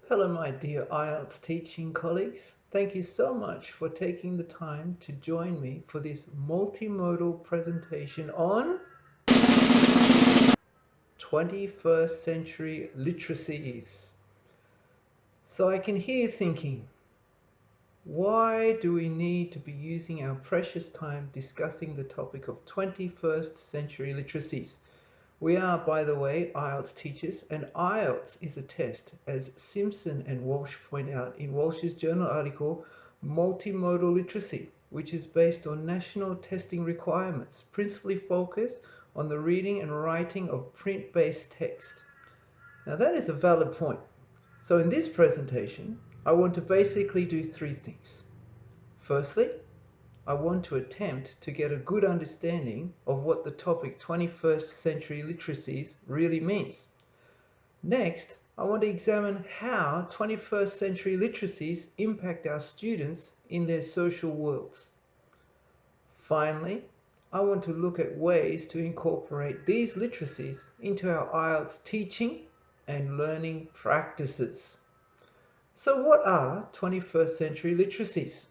Hello, my dear IELTS teaching colleagues. Thank you so much for taking the time to join me for this multimodal presentation on 21st century literacies. So I can hear you thinking, why do we need to be using our precious time discussing the topic of 21st century literacies? We are, by the way, IELTS teachers, and IELTS is a test, as Simpson and Walsh point out in Walsh's journal article, Multimodal Literacy, which is based on national testing requirements, principally focused on the reading and writing of print-based text. Now that is a valid point. So in this presentation, I want to basically do three things. Firstly, I want to attempt to get a good understanding of what the topic 21st century literacies really means. Next, I want to examine how 21st century literacies impact our students in their social worlds. Finally, I want to look at ways to incorporate these literacies into our IELTS teaching and learning practices. So what are 21st century literacies?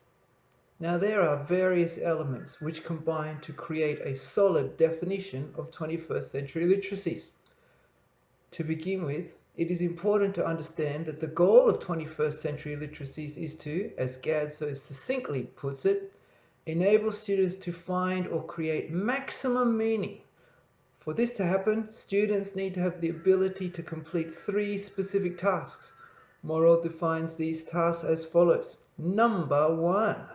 Now there are various elements which combine to create a solid definition of 21st century literacies. To begin with, it is important to understand that the goal of 21st century literacies is to, as Gad so succinctly puts it, enable students to find or create maximum meaning. For this to happen, students need to have the ability to complete three specific tasks. Morrell defines these tasks as follows. Number one,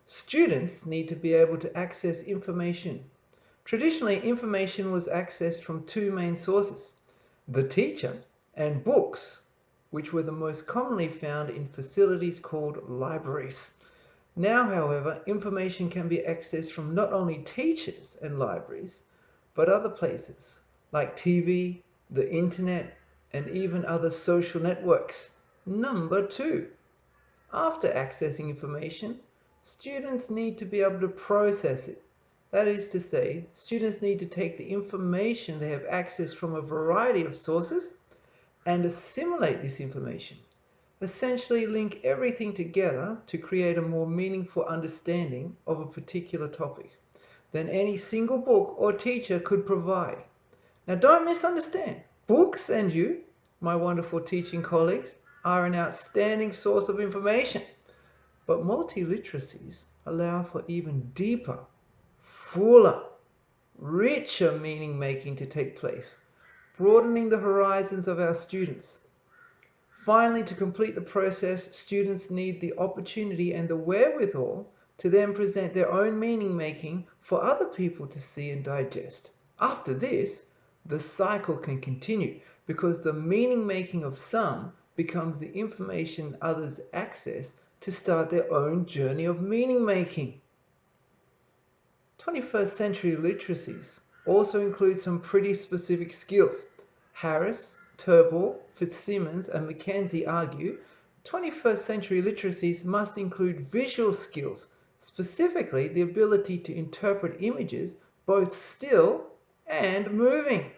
students need to be able to access information. Traditionally, information was accessed from two main sources, the teacher and books, which were the most commonly found in facilities called libraries. Now, however, information can be accessed from not only teachers and libraries, but other places like TV, the internet, and even other social networks. Number two, after accessing information, students need to be able to process it. That is to say, students need to take the information they have accessed from a variety of sources and assimilate this information. Essentially link everything together to create a more meaningful understanding of a particular topic than any single book or teacher could provide. Now don't misunderstand. Books and you, my wonderful teaching colleagues, are an outstanding source of information. But multiliteracies allow for even deeper, fuller, richer meaning making to take place, broadening the horizons of our students. Finally, to complete the process, students need the opportunity and the wherewithal to then present their own meaning making for other people to see and digest. After this, the cycle can continue because the meaning making of some becomes the information others access to start their own journey of meaning making. 21st century literacies also include some pretty specific skills. Harris, Turnbull, Fitzsimmons, and Mackenzie argue 21st century literacies must include visual skills, specifically the ability to interpret images both still and moving.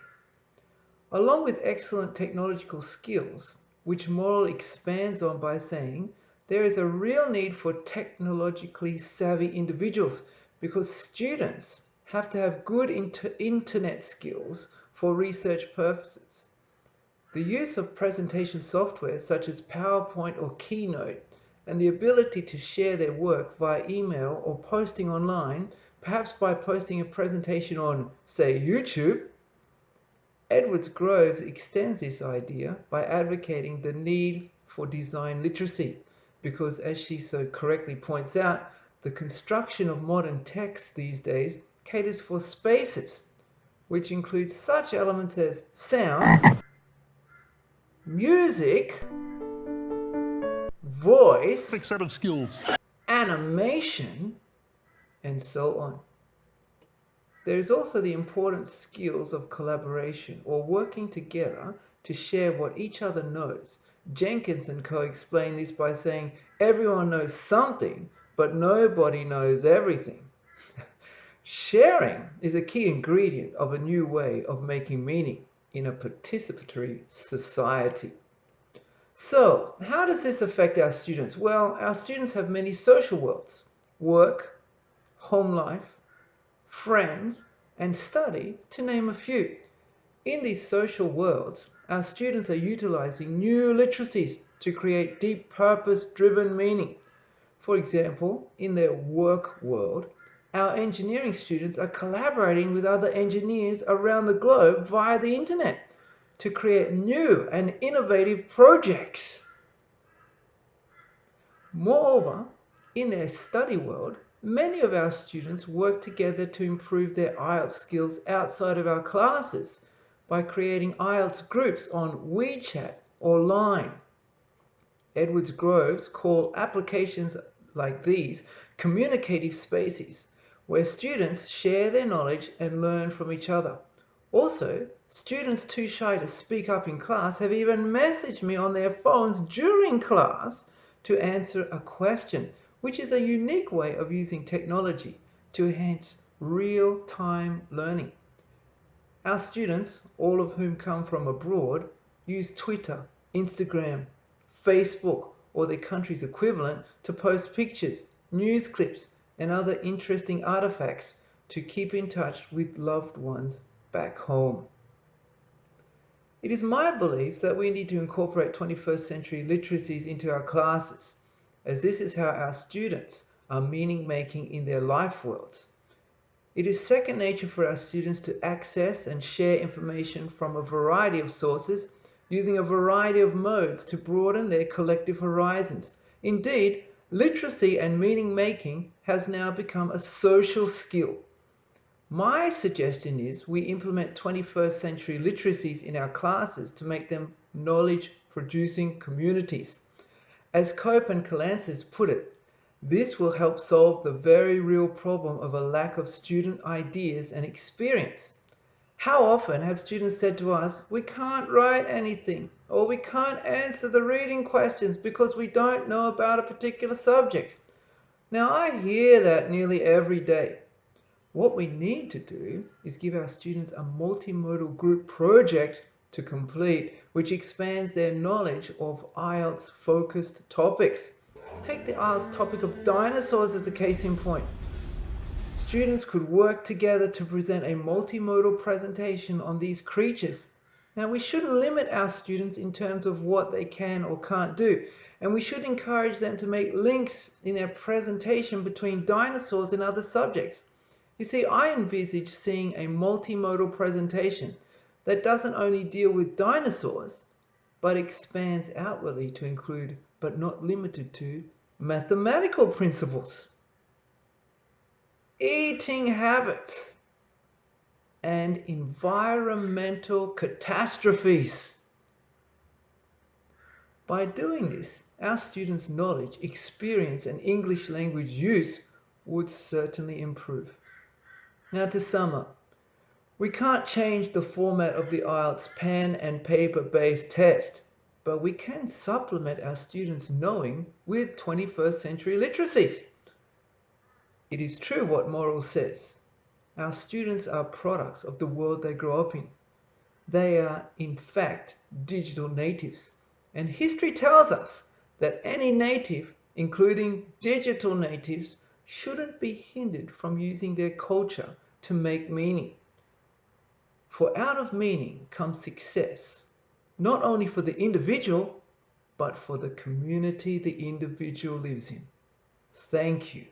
Along with excellent technological skills, which Morrell expands on by saying there is a real need for technologically savvy individuals because students have to have good internet skills for research purposes. The use of presentation software such as PowerPoint or Keynote and the ability to share their work via email or posting online, perhaps by posting a presentation on, say, YouTube. Edwards Groves extends this idea by advocating the need for design literacy because, as she so correctly points out, the construction of modern text these days caters for spaces, which includes such elements as sound, music, voice, Perfect set of skills. animation, and so on. There is also the important skills of collaboration or working together to share what each other knows. Jenkins and co. explain this by saying everyone knows something, but nobody knows everything. Sharing is a key ingredient of a new way of making meaning in a participatory society. So, how does this affect our students? Well, our students have many social worlds: work, home life, friends, and study, to name a few. In these social worlds, our students are utilizing new literacies to create deep purpose-driven meaning. For example, in their work world, our engineering students are collaborating with other engineers around the globe via the internet to create new and innovative projects. Moreover, in their study world, many of our students work together to improve their IELTS skills outside of our classes by creating IELTS groups on WeChat or Line. Edwards Groves call applications like these communicative spaces, where students share their knowledge and learn from each other. Also, students too shy to speak up in class have even messaged me on their phones during class to answer a question, which is a unique way of using technology to enhance real-time learning. Our students, all of whom come from abroad, use Twitter, Instagram, Facebook, or their country's equivalent to post pictures, news clips, and other interesting artifacts to keep in touch with loved ones back home. It is my belief that we need to incorporate 21st century literacies into our classes, as this is how our students are meaning making in their life worlds. It is second nature for our students to access and share information from a variety of sources using a variety of modes to broaden their collective horizons. Indeed, literacy and meaning making has now become a social skill. My suggestion is we implement 21st century literacies in our classes to make them knowledge producing communities. As Cope and Calancis put it, this will help solve the very real problem of a lack of student ideas and experience. How often have students said to us, we can't write anything, or we can't answer the reading questions because we don't know about a particular subject? Now, I hear that nearly every day. What we need to do is give our students a multimodal group project to complete, which expands their knowledge of IELTS focused topics. Take the IELTS topic of dinosaurs as a case in point. Students could work together to present a multimodal presentation on these creatures. Now, we shouldn't limit our students in terms of what they can or can't do, and we should encourage them to make links in their presentation between dinosaurs and other subjects. You see, I envisage seeing a multimodal presentation that doesn't only deal with dinosaurs, but expands outwardly to include, but not limited to, mathematical principles, eating habits, and environmental catastrophes. By doing this, our students' knowledge, experience, and English language use would certainly improve. Now, to sum up, we can't change the format of the IELTS pen and paper-based test, but we can supplement our students' knowing with 21st century literacies. It is true what Morrell says. Our students are products of the world they grow up in. They are, in fact, digital natives. And history tells us that any native, including digital natives, shouldn't be hindered from using their culture to make meaning. For out of meaning comes success, not only for the individual, but for the community the individual lives in. Thank you.